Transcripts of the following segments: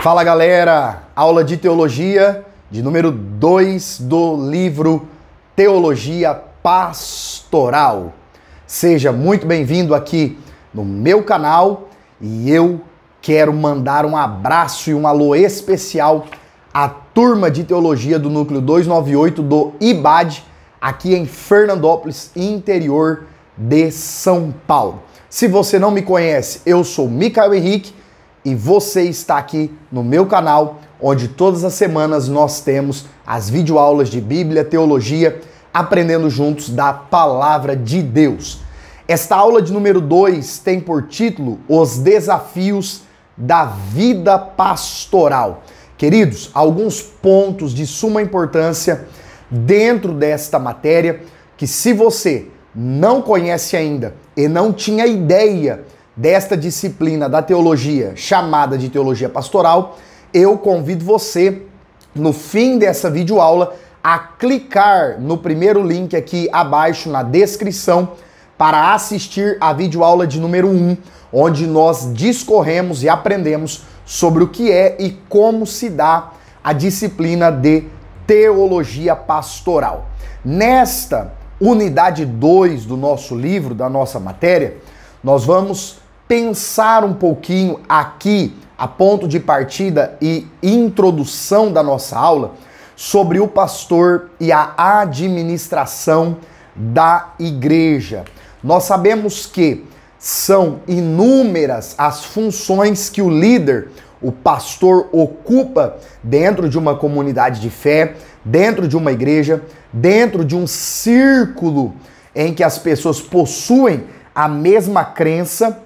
Fala galera, aula de teologia de número 2 do livro Teologia Pastoral. Seja muito bem-vindo aqui no meu canal e eu quero mandar um abraço e um alô especial à turma de teologia do núcleo 298 do IBAD, aqui em Fernandópolis, interior de São Paulo. Se você não me conhece, eu sou Micael Henrique e você está aqui no meu canal, onde todas as semanas nós temos as videoaulas de Bíblia, teologia, aprendendo juntos da Palavra de Deus. Esta aula de número 2 tem por título Os Desafios da Vida Pastoral. Queridos, alguns pontos de suma importância dentro desta matéria que, se você não conhece ainda e não tinha ideia desta disciplina da teologia chamada de teologia pastoral, eu convido você, no fim dessa videoaula, a clicar no primeiro link aqui abaixo na descrição para assistir a videoaula de número 1, onde nós discorremos e aprendemos sobre o que é e como se dá a disciplina de teologia pastoral. Nesta unidade 2 do nosso livro, da nossa matéria, nós vamos pensar um pouquinho aqui, a ponto de partida e introdução da nossa aula, sobre o pastor e a administração da igreja. Nós sabemos que são inúmeras as funções que o líder, o pastor, ocupa dentro de uma comunidade de fé, dentro de uma igreja, dentro de um círculo em que as pessoas possuem a mesma crença.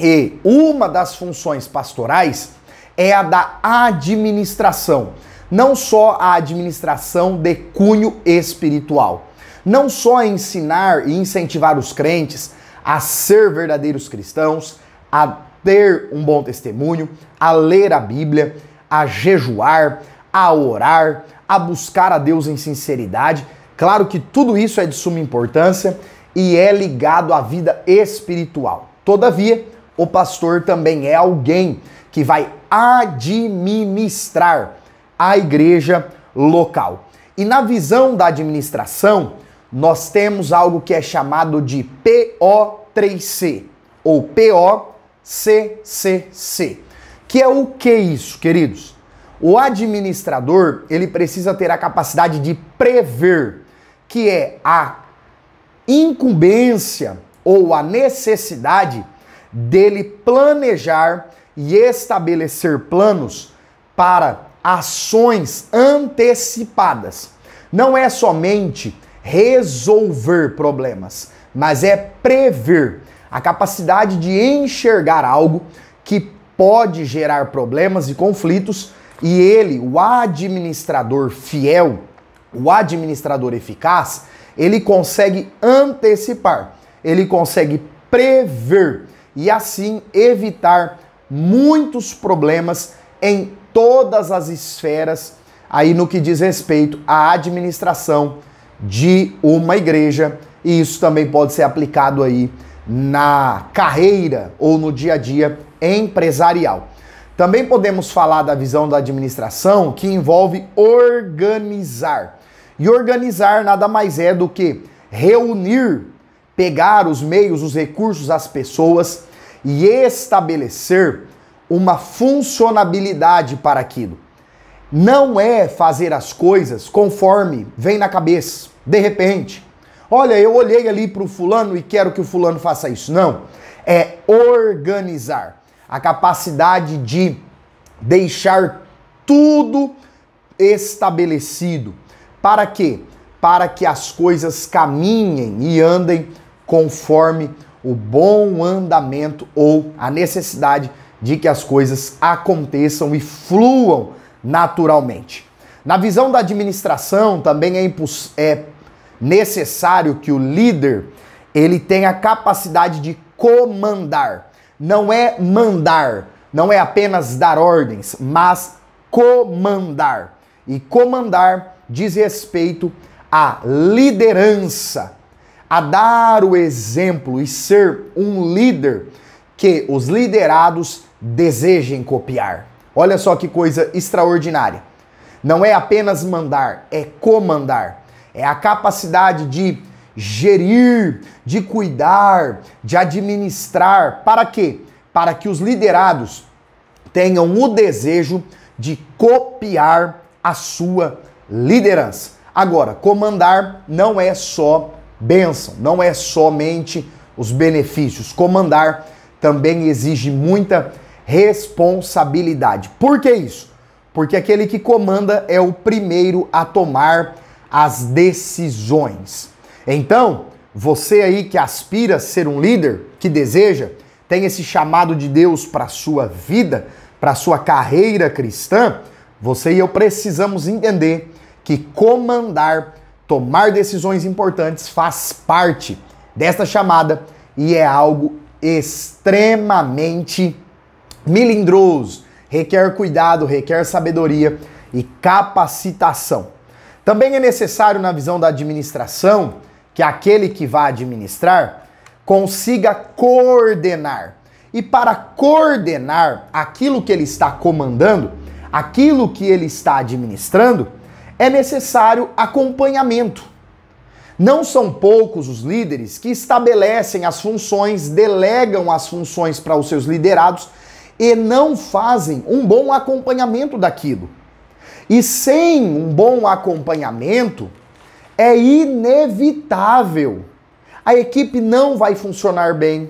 E uma das funções pastorais é a da administração. Não só a administração de cunho espiritual. Não só ensinar e incentivar os crentes a ser verdadeiros cristãos, a ter um bom testemunho, a ler a Bíblia, a jejuar, a orar, a buscar a Deus em sinceridade. Claro que tudo isso é de suma importância e é ligado à vida espiritual. Todavia, o pastor também é alguém que vai administrar a igreja local. E na visão da administração, nós temos algo que é chamado de PO3C, ou POCCC. Que é o que isso, queridos? O administrador, ele precisa ter a capacidade de prever, que é a incumbência ou a necessidade dele planejar e estabelecer planos para ações antecipadas. Não é somente resolver problemas, mas é prever, a capacidade de enxergar algo que pode gerar problemas e conflitos, e ele, o administrador fiel, o administrador eficaz, ele consegue antecipar, ele consegue prever e assim evitar muitos problemas em todas as esferas aí no que diz respeito à administração de uma igreja, e isso também pode ser aplicado aí na carreira ou no dia a dia empresarial. Também podemos falar da visão da administração que envolve organizar. E organizar nada mais é do que reunir, pegar os meios, os recursos, as pessoas e estabelecer uma funcionabilidade para aquilo. Não é fazer as coisas conforme vem na cabeça, de repente. Olha, eu olhei ali para o fulano e quero que o fulano faça isso. Não, é organizar. A capacidade de deixar tudo estabelecido. Para quê? Para que as coisas caminhem e andem conforme o bom andamento ou a necessidade de que as coisas aconteçam e fluam naturalmente. Na visão da administração, também é necessário que o líder ele tenha a capacidade de comandar. Não é mandar, não é apenas dar ordens, mas comandar. E comandar diz respeito à liderança, a dar o exemplo e ser um líder que os liderados desejem copiar. Olha só que coisa extraordinária. Não é apenas mandar, é comandar. É a capacidade de gerir, de cuidar, de administrar. Para quê? Para que os liderados tenham o desejo de copiar a sua liderança. Agora, comandar não é só bênção, não é somente os benefícios. Comandar também exige muita responsabilidade. Por que isso? Porque aquele que comanda é o primeiro a tomar as decisões. Então, você aí que aspira a ser um líder, que deseja, tem esse chamado de Deus para a sua vida, para a sua carreira cristã, você e eu precisamos entender que comandar, tomar decisões importantes faz parte desta chamada e é algo extremamente melindroso, requer cuidado, requer sabedoria e capacitação. Também é necessário, na visão da administração, que aquele que vai administrar consiga coordenar. E para coordenar aquilo que ele está comandando, aquilo que ele está administrando, é necessário acompanhamento. Não são poucos os líderes que estabelecem as funções, delegam as funções para os seus liderados e não fazem um bom acompanhamento daquilo. E sem um bom acompanhamento, é inevitável. A equipe não vai funcionar bem,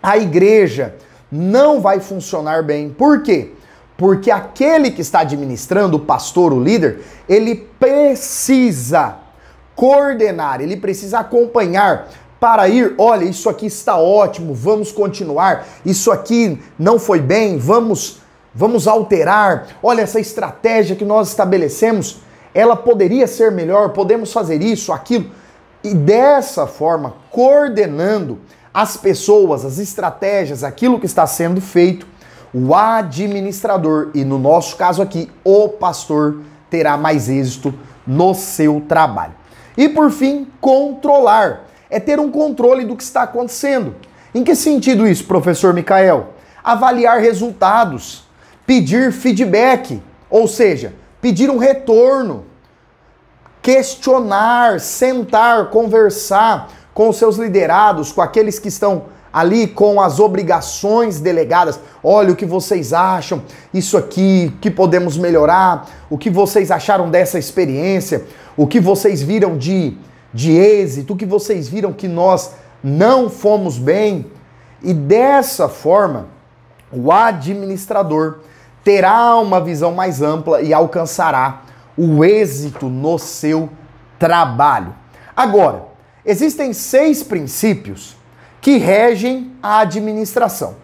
a igreja não vai funcionar bem. Por quê? Porque aquele que está administrando, o pastor, o líder, ele precisa coordenar, ele precisa acompanhar para ir, olha, isso aqui está ótimo, vamos continuar, isso aqui não foi bem, vamos alterar, olha, essa estratégia que nós estabelecemos, ela poderia ser melhor, podemos fazer isso, aquilo, e dessa forma, coordenando as pessoas, as estratégias, aquilo que está sendo feito, o administrador, e no nosso caso aqui, o pastor, terá mais êxito no seu trabalho. E por fim, controlar. É ter um controle do que está acontecendo. Em que sentido isso, professor Micael? Avaliar resultados, pedir feedback, ou seja, pedir um retorno, questionar, sentar, conversar com os seus liderados, com aqueles que estão ali com as obrigações delegadas. Olha, o que vocês acham, isso aqui, o que podemos melhorar, o que vocês acharam dessa experiência, o que vocês viram de êxito, o que vocês viram que nós não fomos bem. E dessa forma, o administrador terá uma visão mais ampla e alcançará o êxito no seu trabalho. Agora, existem 6 princípios que regem a administração.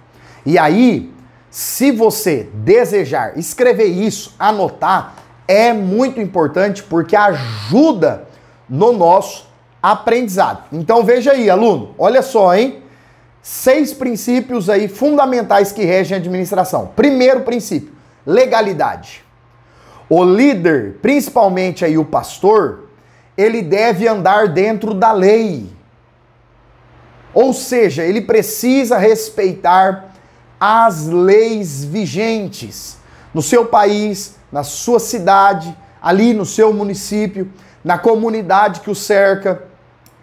E aí, se você desejar escrever isso, anotar, é muito importante porque ajuda no nosso aprendizado. Então veja aí, aluno, olha só, hein? 6 princípios aí fundamentais que regem a administração. Primeiro princípio, legalidade. O líder, principalmente aí o pastor, ele deve andar dentro da lei. Ou seja, ele precisa respeitar as leis vigentes no seu país, na sua cidade, ali no seu município, na comunidade que o cerca.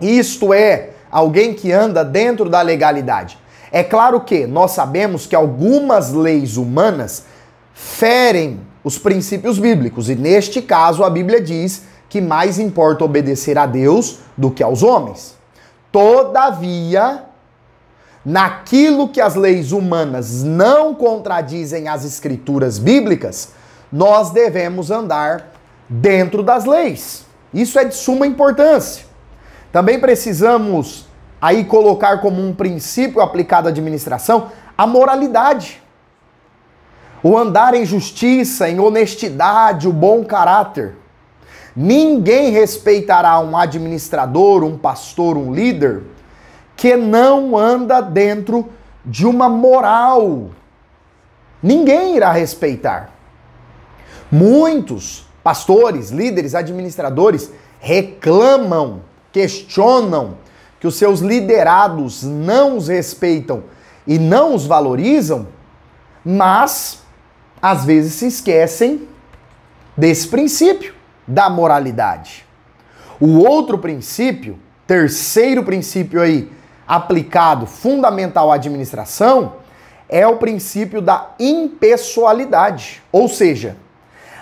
Isto é, alguém que anda dentro da legalidade. É claro que nós sabemos que algumas leis humanas ferem os princípios bíblicos, e neste caso a Bíblia diz que mais importa obedecer a Deus do que aos homens. Todavia, naquilo que as leis humanas não contradizem as escrituras bíblicas, nós devemos andar dentro das leis. Isso é de suma importância. Também precisamos aí colocar como um princípio aplicado à administração a moralidade. O andar em justiça, em honestidade, o bom caráter. Ninguém respeitará um administrador, um pastor, um líder que não anda dentro de uma moral. Ninguém irá respeitar. Muitos pastores, líderes, administradores reclamam, questionam que os seus liderados não os respeitam e não os valorizam, mas às vezes se esquecem desse princípio da moralidade. O outro princípio, terceiro princípio aí, aplicado, fundamental à administração, é o princípio da impessoalidade. Ou seja,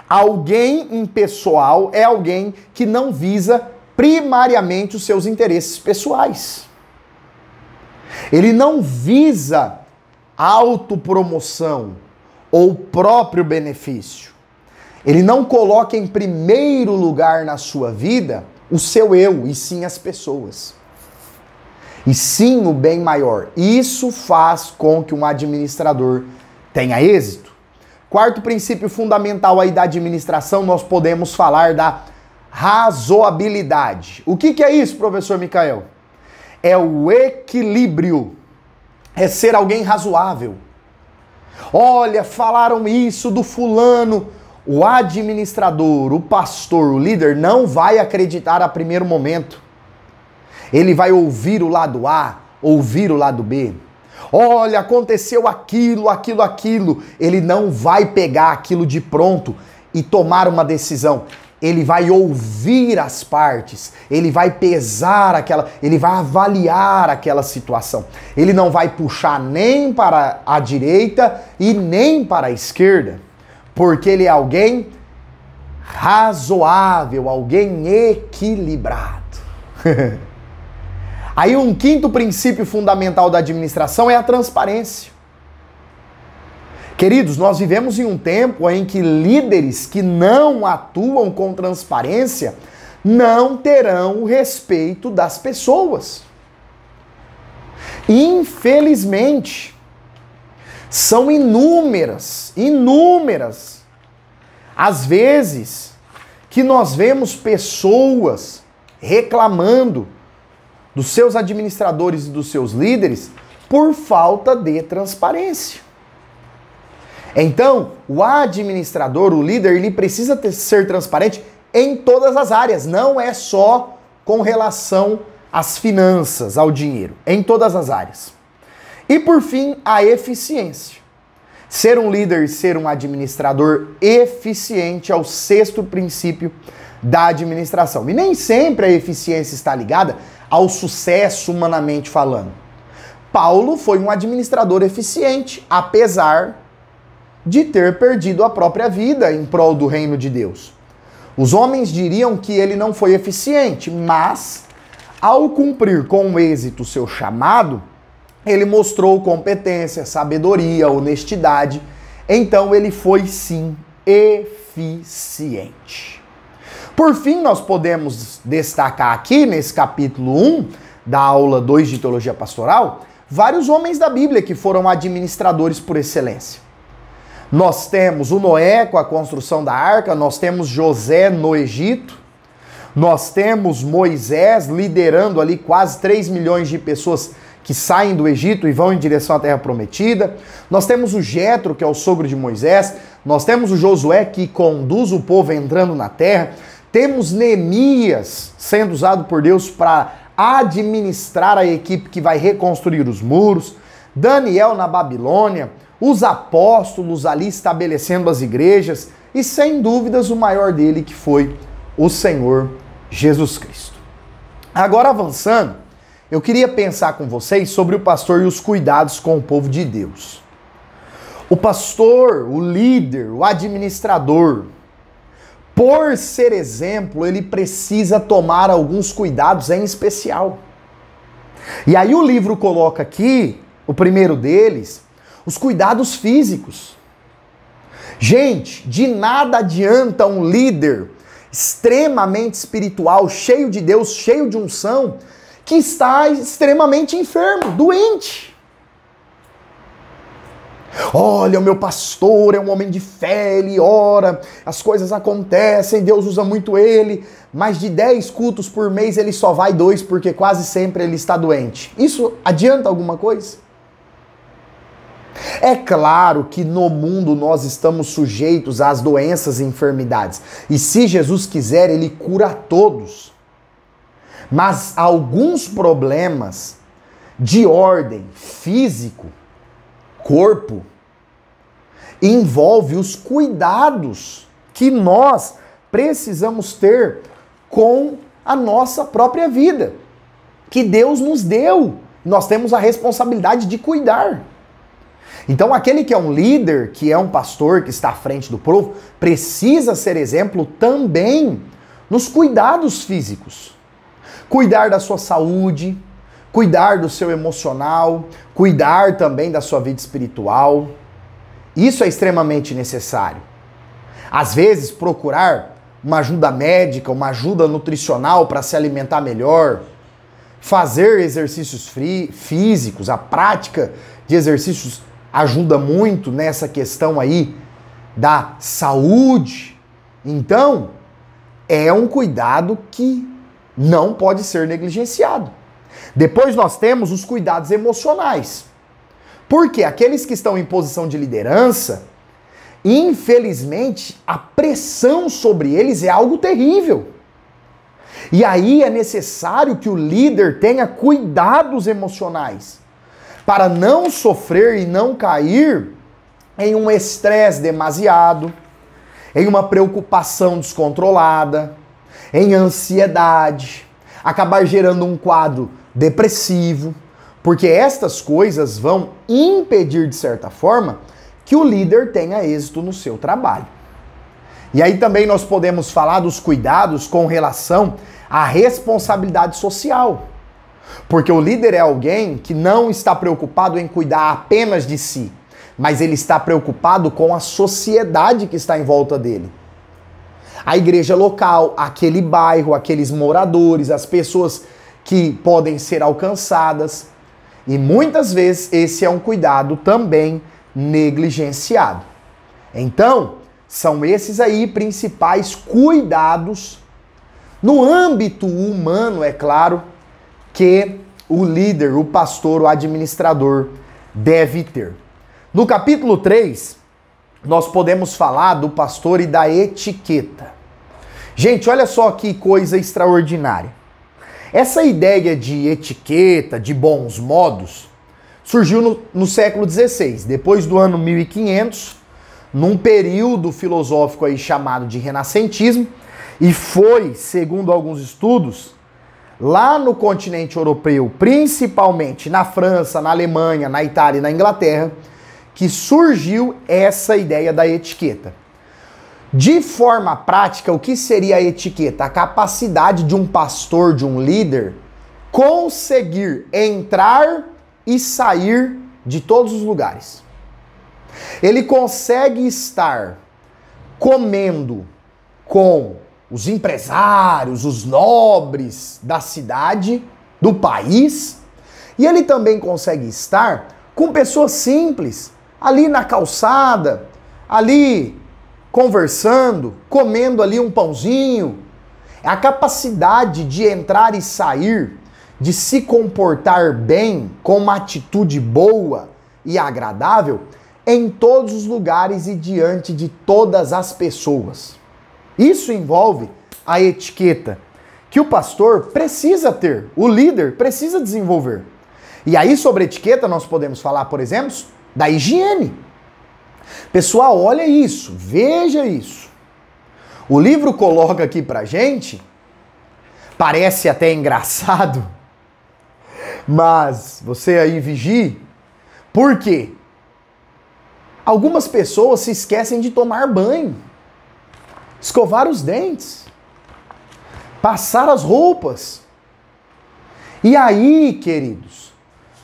alguém impessoal é alguém que não visa primariamente os seus interesses pessoais. Ele não visa autopromoção ou próprio benefício. Ele não coloca em primeiro lugar na sua vida o seu eu, e sim as pessoas. E sim o bem maior. Isso faz com que um administrador tenha êxito. Quarto princípio fundamental aí da administração, nós podemos falar da razoabilidade. O que é isso, professor Micael? É o equilíbrio. É ser alguém razoável. Olha, falaram isso do fulano. O administrador, o pastor, o líder não vai acreditar a primeiro momento. Ele vai ouvir o lado A, ouvir o lado B. Olha, aconteceu aquilo, aquilo, aquilo. Ele não vai pegar aquilo de pronto e tomar uma decisão. Ele vai ouvir as partes, ele vai pesar ele vai avaliar aquela situação. Ele não vai puxar nem para a direita e nem para a esquerda, porque ele é alguém razoável, alguém equilibrado. Aí um quinto princípio fundamental da administração é a transparência. Queridos, nós vivemos em um tempo em que líderes que não atuam com transparência não terão o respeito das pessoas. Infelizmente, são inúmeras as vezes que nós vemos pessoas reclamando dos seus administradores e dos seus líderes por falta de transparência. Então, o administrador, o líder, ele precisa ser transparente em todas as áreas, não é só com relação às finanças, ao dinheiro, em todas as áreas. E por fim, a eficiência. Ser um líder e ser um administrador eficiente é o sexto princípio da administração. E nem sempre a eficiência está ligada ao sucesso humanamente falando. Paulo foi um administrador eficiente, apesar de ter perdido a própria vida em prol do reino de Deus. Os homens diriam que ele não foi eficiente, mas, ao cumprir com êxito o seu chamado, ele mostrou competência, sabedoria, honestidade. Então ele foi sim eficiente. Por fim, nós podemos destacar aqui nesse capítulo 1 da aula 2 de Teologia Pastoral, vários homens da Bíblia que foram administradores por excelência. Nós temos o Noé com a construção da arca, nós temos José no Egito, nós temos Moisés liderando ali quase 3 milhões de pessoas que saem do Egito e vão em direção à Terra Prometida. Nós temos o Jetro, que é o sogro de Moisés, nós temos o Josué que conduz o povo entrando na terra, temos Neemias sendo usado por Deus para administrar a equipe que vai reconstruir os muros, Daniel na Babilônia, os apóstolos ali estabelecendo as igrejas e, sem dúvidas, o maior dele que foi o Senhor Jesus Cristo. Agora, avançando, eu queria pensar com vocês sobre o pastor e os cuidados com o povo de Deus. O pastor, o líder, o administrador, por ser exemplo, ele precisa tomar alguns cuidados em especial. E aí o livro coloca aqui, o primeiro deles, os cuidados físicos. Gente, de nada adianta um líder extremamente espiritual, cheio de Deus, cheio de unção, que está extremamente enfermo, doente. Olha, o meu pastor é um homem de fé, ele ora, as coisas acontecem, Deus usa muito ele, mas de 10 cultos por mês ele só vai 2 porque quase sempre ele está doente. Isso adianta alguma coisa? É claro que no mundo nós estamos sujeitos às doenças e enfermidades. E se Jesus quiser, ele cura a todos. Mas alguns problemas de ordem físico, corpo, envolve os cuidados que nós precisamos ter com a nossa própria vida, que Deus nos deu. Nós temos a responsabilidade de cuidar. Então, aquele que é um líder, que é um pastor, que está à frente do povo, precisa ser exemplo também nos cuidados físicos. Cuidar da sua saúde, cuidar do seu emocional, cuidar também da sua vida espiritual. Isso é extremamente necessário. Às vezes, procurar uma ajuda médica, uma ajuda nutricional para se alimentar melhor, fazer exercícios físicos, a prática de exercícios ajuda muito nessa questão aí da saúde. Então, é um cuidado que não pode ser negligenciado. Depois nós temos os cuidados emocionais. Porque aqueles que estão em posição de liderança, infelizmente, a pressão sobre eles é algo terrível. E aí é necessário que o líder tenha cuidados emocionais para não sofrer e não cair em um estresse demasiado, em uma preocupação descontrolada, em ansiedade, acabar gerando um quadro depressivo, porque estas coisas vão impedir, de certa forma, que o líder tenha êxito no seu trabalho. E aí também nós podemos falar dos cuidados com relação à responsabilidade social. Porque o líder é alguém que não está preocupado em cuidar apenas de si, mas ele está preocupado com a sociedade que está em volta dele. A igreja local, aquele bairro, aqueles moradores, as pessoas que podem ser alcançadas. E muitas vezes esse é um cuidado também negligenciado. Então, são esses aí principais cuidados no âmbito humano, é claro, que o líder, o pastor, o administrador deve ter. No capítulo 3, nós podemos falar do pastor e da etiqueta. Gente, olha só que coisa extraordinária. Essa ideia de etiqueta, de bons modos, surgiu no século XVI, depois do ano 1500, num período filosófico aí chamado de renascentismo, e foi, segundo alguns estudos, lá no continente europeu, principalmente na França, na Alemanha, na Itália e na Inglaterra, que surgiu essa ideia da etiqueta. De forma prática, o que seria a etiqueta? A capacidade de um pastor, de um líder, conseguir entrar e sair de todos os lugares. Ele consegue estar comendo com os empresários, os nobres da cidade, do país, e ele também consegue estar com pessoas simples, ali na calçada, ali conversando, comendo ali um pãozinho. A capacidade de entrar e sair, de se comportar bem, com uma atitude boa e agradável, em todos os lugares e diante de todas as pessoas. Isso envolve a etiqueta que o pastor precisa ter, o líder precisa desenvolver. E aí, sobre etiqueta, nós podemos falar, por exemplo, da higiene. Pessoal, olha isso, veja isso. O livro coloca aqui pra gente, parece até engraçado, mas você aí vigie, por quê? Algumas pessoas se esquecem de tomar banho, escovar os dentes, passar as roupas. E aí, queridos,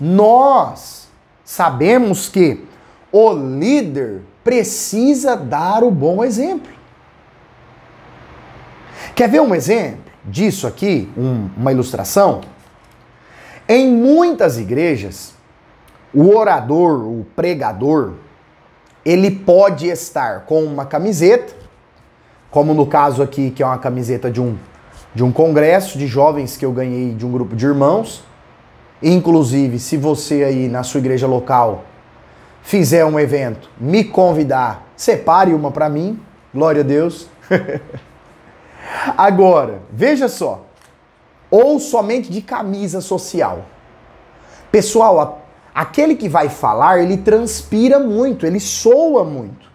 nós sabemos que o líder precisa dar o bom exemplo. Quer ver um exemplo disso aqui? Uma ilustração? Em muitas igrejas, o orador, o pregador, ele pode estar com uma camiseta, como no caso aqui, que é uma camiseta de um congresso de jovens que eu ganhei de um grupo de irmãos. Inclusive, se você aí na sua igreja local fizer um evento, me convidar, separe uma para mim, glória a Deus. Agora, veja só, ou somente de camisa social. Pessoal, aquele que vai falar, ele transpira muito, ele soa muito.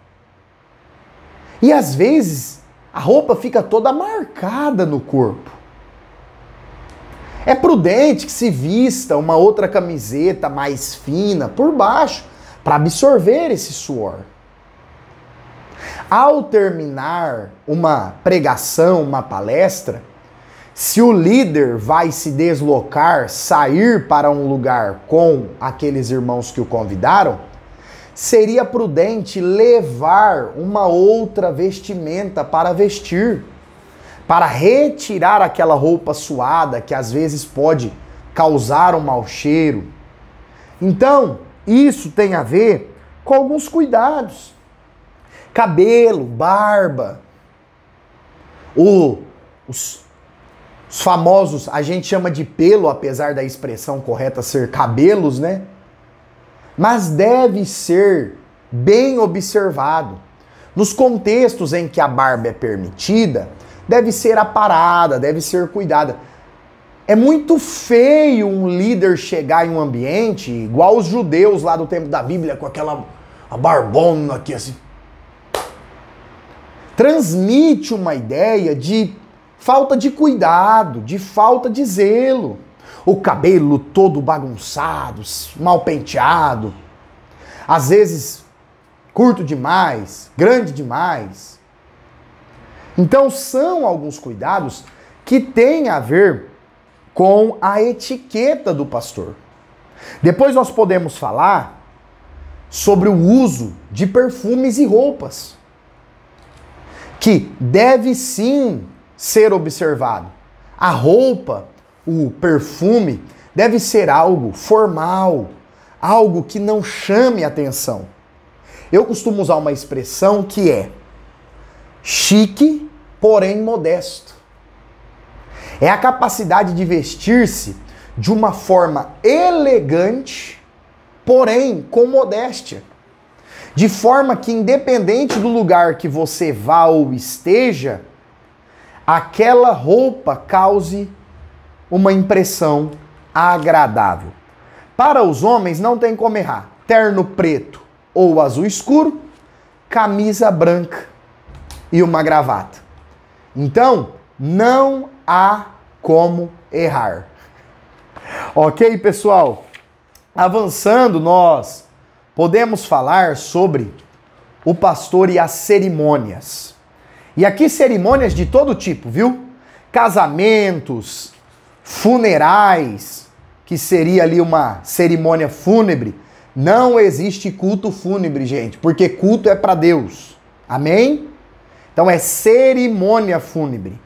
E às vezes a roupa fica toda marcada no corpo. É prudente que se vista uma outra camiseta mais fina por baixo para absorver esse suor. Ao terminar uma pregação, uma palestra, se o líder vai se deslocar, sair para um lugar com aqueles irmãos que o convidaram, seria prudente levar uma outra vestimenta para vestir, para retirar aquela roupa suada que às vezes pode causar um mau cheiro. Então, isso tem a ver com alguns cuidados. Cabelo, barba, os famosos, a gente chama de pelo, apesar da expressão correta ser cabelos, né? Mas deve ser bem observado. Nos contextos em que a barba é permitida, deve ser aparada, deve ser cuidada. É muito feio um líder chegar em um ambiente, igual os judeus lá do tempo da Bíblia, com aquela barbona aqui assim. Transmite uma ideia de falta de cuidado, de falta de zelo. O cabelo todo bagunçado, mal penteado, às vezes curto demais, grande demais. Então são alguns cuidados que têm a ver com a etiqueta do pastor. Depois nós podemos falar sobre o uso de perfumes e roupas, que deve sim ser observado. A roupa, o perfume, deve ser algo formal, algo que não chame atenção. Eu costumo usar uma expressão que é chique, porém modesto. É a capacidade de vestir-se de uma forma elegante, porém com modéstia. De forma que, independente do lugar que você vá ou esteja, aquela roupa cause uma impressão agradável. Para os homens não tem como errar. Terno preto ou azul escuro, camisa branca e uma gravata. Então, não há como errar. Ok, pessoal? Avançando, nós podemos falar sobre o pastor e as cerimônias. E aqui cerimônias de todo tipo, viu? Casamentos, funerais, que seria ali uma cerimônia fúnebre. Não existe culto fúnebre, gente, porque culto é para Deus. Amém? Então é cerimônia fúnebre.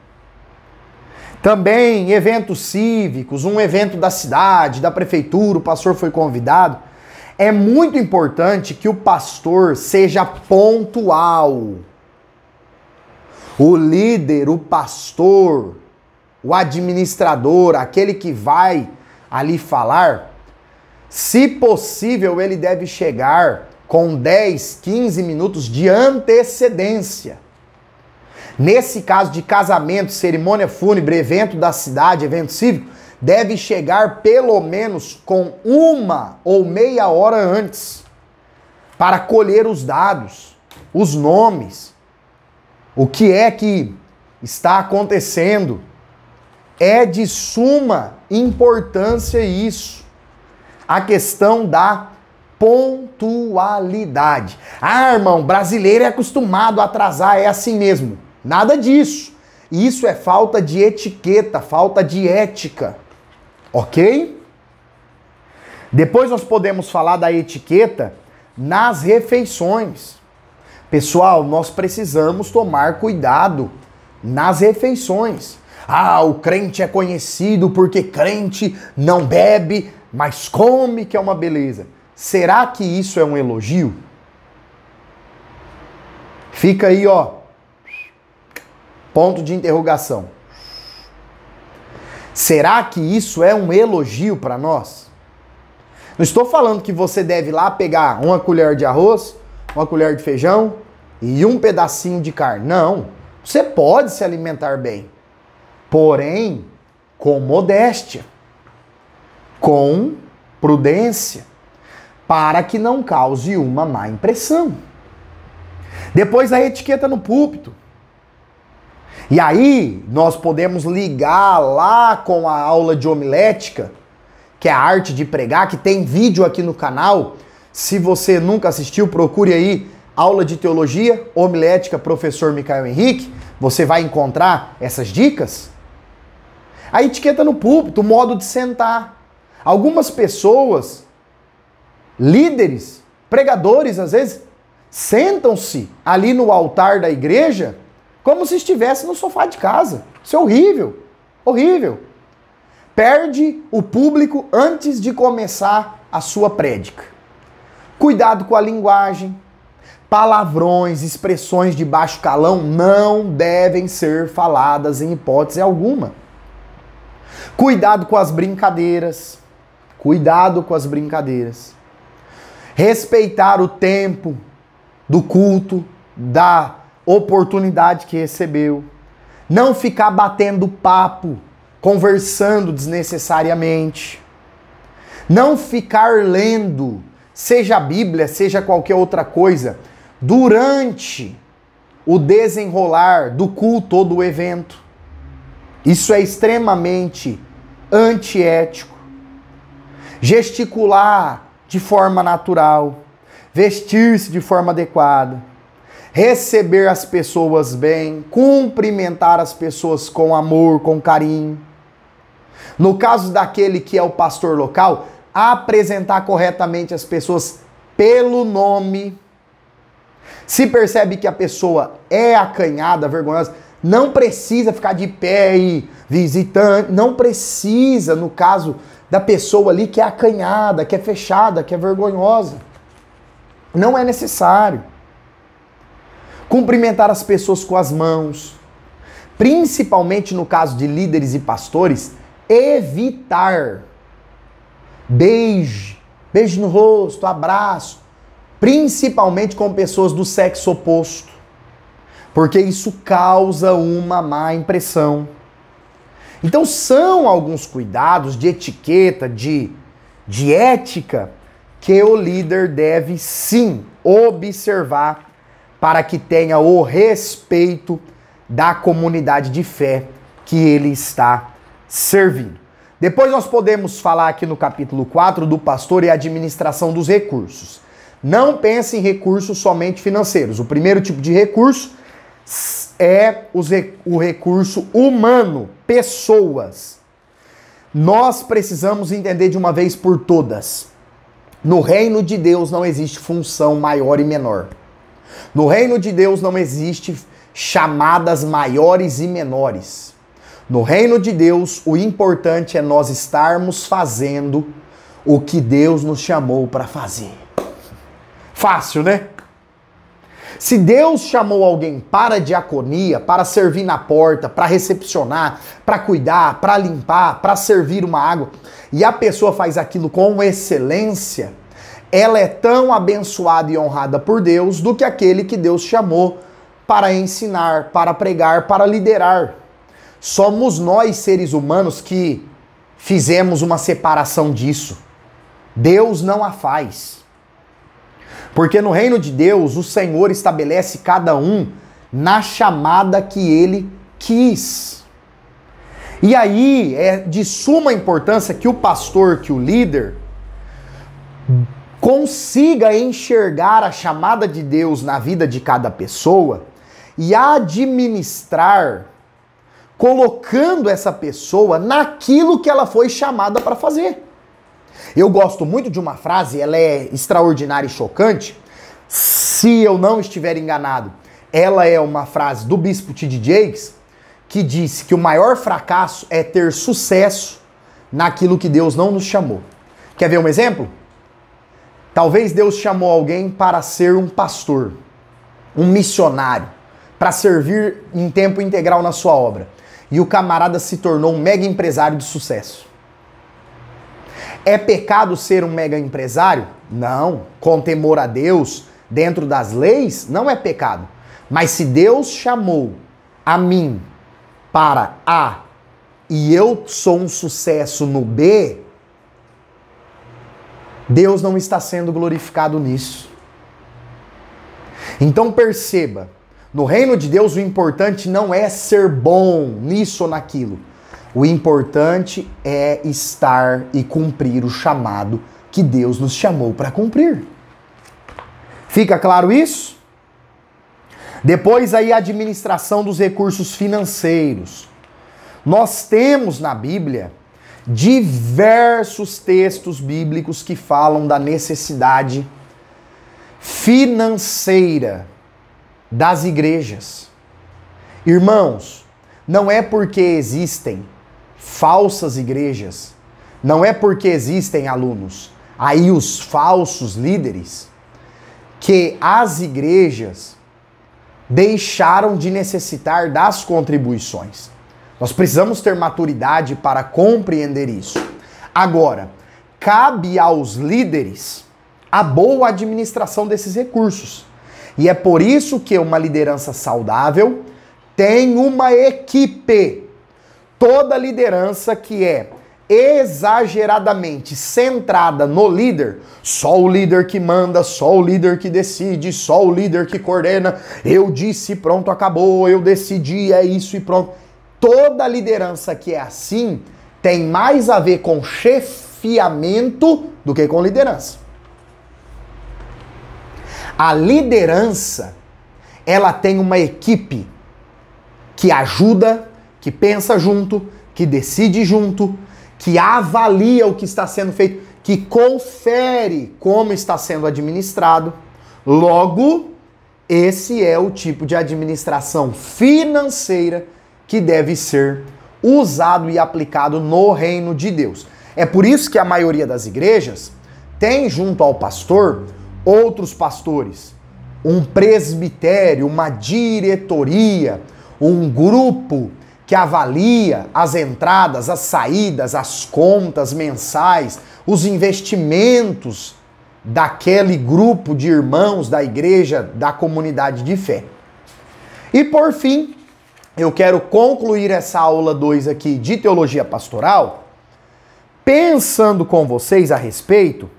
Também eventos cívicos, um evento da cidade, da prefeitura, o pastor foi convidado. É muito importante que o pastor seja pontual. O líder, o pastor, o administrador, aquele que vai ali falar, se possível, ele deve chegar com 10, 15 minutos de antecedência. Nesse caso de casamento, cerimônia fúnebre, evento da cidade, evento cívico, deve chegar pelo menos com 1 ou meia hora antes para colher os dados, os nomes, o que é que está acontecendo. É de suma importância isso. A questão da pontualidade. Ah, irmão, brasileiro é acostumado a atrasar, é assim mesmo. Nada disso. Isso é falta de etiqueta, falta de ética. Ok? Depois nós podemos falar da etiqueta nas refeições. Pessoal, nós precisamos tomar cuidado nas refeições. Ah, o crente é conhecido porque crente não bebe, mas come, que é uma beleza. Será que isso é um elogio? Fica aí, ó. Ponto de interrogação. Será que isso é um elogio para nós? Não estou falando que você deve ir lá pegar uma colher de arroz, uma colher de feijão e um pedacinho de carne. Não. Você pode se alimentar bem. Porém, com modéstia. Com prudência. Para que não cause uma má impressão. Depois a etiqueta no púlpito. E aí nós podemos ligar lá com a aula de homilética, que é a arte de pregar, que tem vídeo aqui no canal. Se você nunca assistiu, procure aí aula de teologia, homilética, professor Micael Henrique. Você vai encontrar essas dicas. A etiqueta no púlpito, o modo de sentar. Algumas pessoas, líderes, pregadores, às vezes, sentam-se ali no altar da igreja como se estivesse no sofá de casa. Isso é horrível, horrível. Perde o público antes de começar a sua prédica. Cuidado com a linguagem. Palavrões, expressões de baixo calão não devem ser faladas em hipótese alguma. Cuidado com as brincadeiras. Cuidado com as brincadeiras. Respeitar o tempo do culto, da oportunidade que recebeu. Não ficar batendo papo, conversando desnecessariamente. Não ficar lendo, seja a Bíblia, seja qualquer outra coisa, durante o desenrolar do culto ou do evento. Isso é extremamente antiético. Gesticular de forma natural, vestir-se de forma adequada, receber as pessoas bem, cumprimentar as pessoas com amor, com carinho. No caso daquele que é o pastor local, apresentar corretamente as pessoas pelo nome. Se percebe que a pessoa é acanhada, vergonhosa, não precisa ficar de pé e visitando, não precisa, no caso da pessoa ali que é acanhada, que é fechada, que é vergonhosa. Não é necessário. Cumprimentar as pessoas com as mãos, principalmente no caso de líderes e pastores, evitar beijo no rosto, abraço, principalmente com pessoas do sexo oposto, porque isso causa uma má impressão. Então são alguns cuidados de etiqueta, de ética, que o líder deve sim observar para que tenha o respeito da comunidade de fé que ele está servindo. Depois nós podemos falar aqui no capítulo 4 do pastor e administração dos recursos. Não pense em recursos somente financeiros. O primeiro tipo de recurso é o recurso humano, pessoas. Nós precisamos entender de uma vez por todas. No reino de Deus não existe função maior e menor. No reino de Deus não existe chamadas maiores e menores. No reino de Deus, o importante é nós estarmos fazendo o que Deus nos chamou para fazer. Fácil, né? Se Deus chamou alguém para a diaconia, para servir na porta, para recepcionar, para cuidar, para limpar, para servir uma água, e a pessoa faz aquilo com excelência, ela é tão abençoada e honrada por Deus do que aquele que Deus chamou para ensinar, para pregar, para liderar. Somos nós, seres humanos, que fizemos uma separação disso. Deus não a faz. Porque no reino de Deus, o Senhor estabelece cada um na chamada que ele quis. E aí é de suma importância que o pastor, que o líder, consiga enxergar a chamada de Deus na vida de cada pessoa e administrar, colocando essa pessoa naquilo que ela foi chamada para fazer. Eu gosto muito de uma frase, ela é extraordinária e chocante. Se eu não estiver enganado, ela é uma frase do bispo T.D. Jakes, que disse que o maior fracasso é ter sucesso naquilo que Deus não nos chamou. Quer ver um exemplo? Talvez Deus chamou alguém para ser um pastor, um missionário, para servir em tempo integral na sua obra. E o camarada se tornou um mega empresário de sucesso. É pecado ser um mega empresário? Não. Com temor a Deus, dentro das leis, não é pecado. Mas se Deus chamou a mim para A e eu sou um sucesso no B, Deus não está sendo glorificado nisso. Então perceba, no reino de Deus o importante não é ser bom nisso ou naquilo. O importante é estar e cumprir o chamado que Deus nos chamou para cumprir. Fica claro isso? Depois aí a administração dos recursos financeiros. Nós temos na Bíblia diversos textos bíblicos que falam da necessidade financeira das igrejas. Irmãos, não é porque existem falsas igrejas, não é porque existem alunos, aí os falsos líderes, que as igrejas deixaram de necessitar das contribuições. Nós precisamos ter maturidade para compreender isso. Agora, cabe aos líderes a boa administração desses recursos. E é por isso que uma liderança saudável tem uma equipe. Toda liderança que é exageradamente centrada no líder, só o líder que manda, só o líder que decide, só o líder que coordena, eu disse, pronto, acabou, eu decidi, é isso e pronto. Toda liderança que é assim tem mais a ver com chefiamento do que com liderança. A liderança, ela tem uma equipe que ajuda, que pensa junto, que decide junto, que avalia o que está sendo feito, que confere como está sendo administrado. Logo, esse é o tipo de administração financeira que deve ser usado e aplicado no reino de Deus. É por isso que a maioria das igrejas tem junto ao pastor outros pastores, um presbitério, uma diretoria, um grupo que avalia as entradas, as saídas, as contas mensais, os investimentos daquele grupo de irmãos da igreja, da comunidade de fé. E por fim, eu quero concluir essa aula 2 aqui de teologia pastoral, pensando com vocês a respeito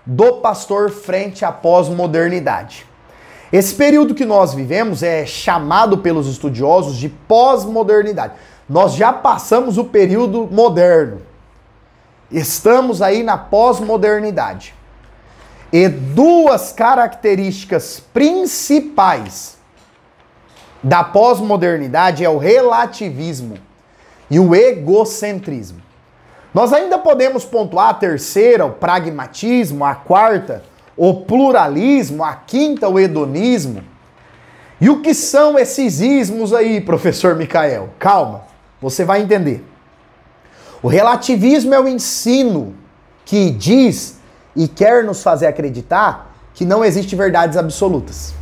do pastor frente à pós-modernidade. Esse período que nós vivemos é chamado pelos estudiosos de pós-modernidade. Nós já passamos o período moderno. Estamos aí na pós-modernidade. E duas características principais da pós-modernidade é o relativismo e o egocentrismo. Nós ainda podemos pontuar a terceira, o pragmatismo, a quarta, o pluralismo, a quinta, o hedonismo. E o que são esses ismos aí, professor Micael? Calma, você vai entender. O relativismo é o ensino que diz e quer nos fazer acreditar que não existe verdades absolutas.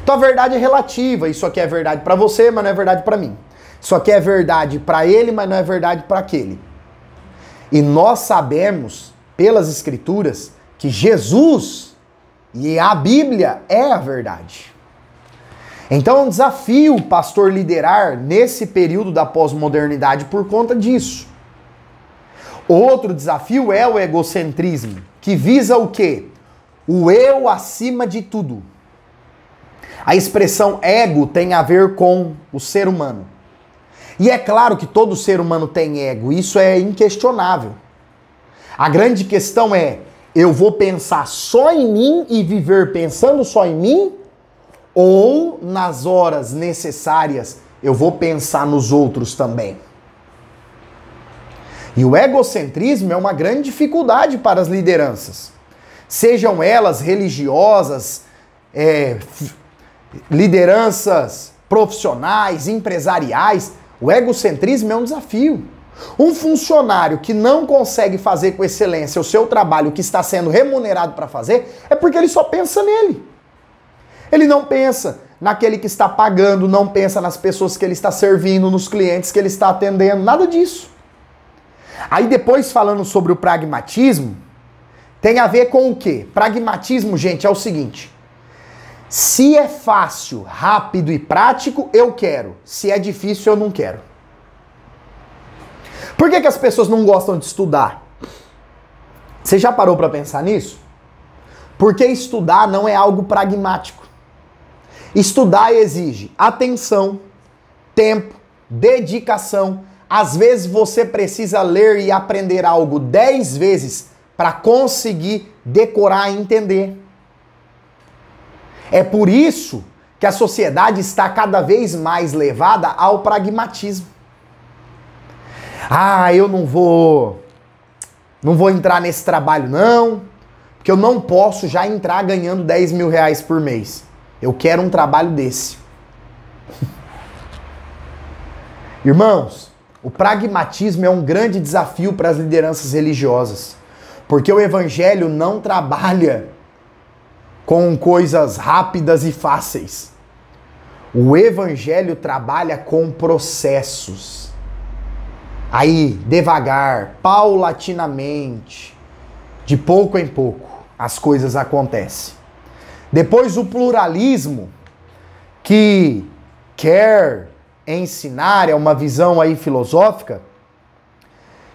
Então a verdade é relativa, isso aqui é verdade para você, mas não é verdade para mim. Isso aqui é verdade para ele, mas não é verdade para aquele. E nós sabemos, pelas Escrituras, que Jesus e a Bíblia é a verdade. Então é um desafio o pastor liderar nesse período da pós-modernidade por conta disso. Outro desafio é o egocentrismo, que visa o quê? O eu acima de tudo. A expressão ego tem a ver com o ser humano. E é claro que todo ser humano tem ego, isso é inquestionável. A grande questão é, eu vou pensar só em mim e viver pensando só em mim? Ou nas horas necessárias eu vou pensar nos outros também? E o egocentrismo é uma grande dificuldade para as lideranças. Sejam elas religiosas, lideranças profissionais, empresariais, o egocentrismo é um desafio. Um funcionário que não consegue fazer com excelência o seu trabalho que está sendo remunerado para fazer, é porque ele só pensa nele. Ele não pensa naquele que está pagando, não pensa nas pessoas que ele está servindo, nos clientes que ele está atendendo, nada disso. Aí depois, falando sobre o pragmatismo, tem a ver com o quê? Pragmatismo, gente, é o seguinte: se é fácil, rápido e prático, eu quero. Se é difícil, eu não quero. Por que as pessoas não gostam de estudar? Você já parou para pensar nisso? Porque estudar não é algo pragmático. Estudar exige atenção, tempo, dedicação. Às vezes você precisa ler e aprender algo 10 vezes para conseguir decorar e entender. É por isso que a sociedade está cada vez mais levada ao pragmatismo. Eu não vou entrar nesse trabalho não, porque eu não posso já entrar ganhando 10 mil reais por mês. Eu quero um trabalho desse. Irmãos, o pragmatismo é um grande desafio para as lideranças religiosas, porque o evangelho não trabalha com coisas rápidas e fáceis. O evangelho trabalha com processos. Aí, devagar, paulatinamente, de pouco em pouco, as coisas acontecem. Depois o pluralismo, que quer ensinar, é uma visão aí filosófica,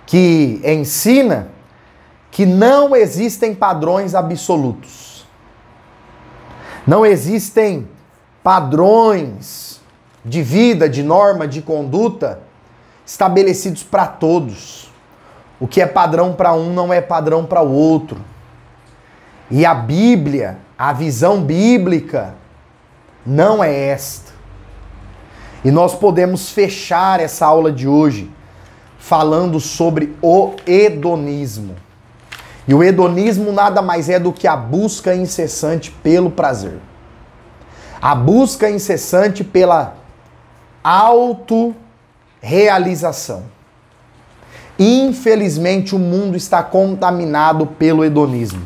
que ensina que não existem padrões absolutos. Não existem padrões de vida, de norma, de conduta estabelecidos para todos. O que é padrão para um não é padrão para o outro. E a Bíblia, a visão bíblica, não é esta. E nós podemos fechar essa aula de hoje falando sobre o hedonismo. E o hedonismo nada mais é do que a busca incessante pelo prazer. A busca incessante pela autorrealização. Infelizmente o mundo está contaminado pelo hedonismo.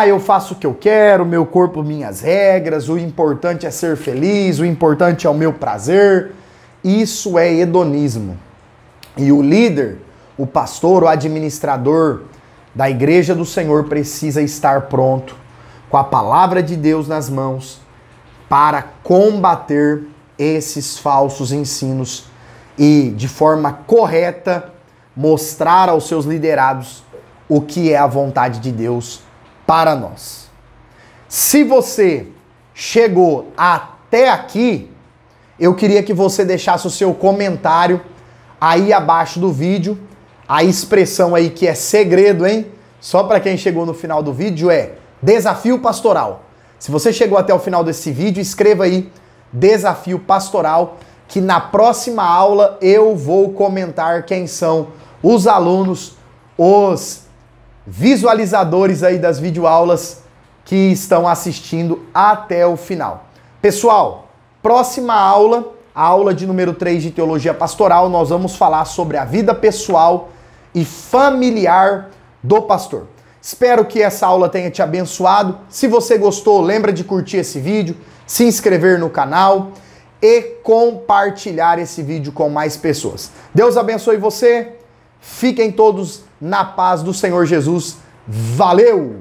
Eu faço o que eu quero, meu corpo, minhas regras, o importante é ser feliz, o importante é o meu prazer. Isso é hedonismo. E o líder, o pastor, o administrador da igreja do Senhor precisa estar pronto, com a palavra de Deus nas mãos, para combater esses falsos ensinos e, de forma correta, mostrar aos seus liderados o que é a vontade de Deus para nós. Se você chegou até aqui, eu queria que você deixasse o seu comentário aí abaixo do vídeo. A expressão aí que é segredo, hein? Só para quem chegou no final do vídeo é desafio pastoral. Se você chegou até o final desse vídeo, escreva aí desafio pastoral, que na próxima aula eu vou comentar quem são os alunos, os visualizadores aí das videoaulas que estão assistindo até o final. Pessoal, próxima aula, a aula de número 3 de Teologia Pastoral, nós vamos falar sobre a vida pessoal e familiar do pastor. Espero que essa aula tenha te abençoado. Se você gostou, lembra de curtir esse vídeo, se inscrever no canal e compartilhar esse vídeo com mais pessoas. Deus abençoe você. Fiquem todos na paz do Senhor Jesus. Valeu!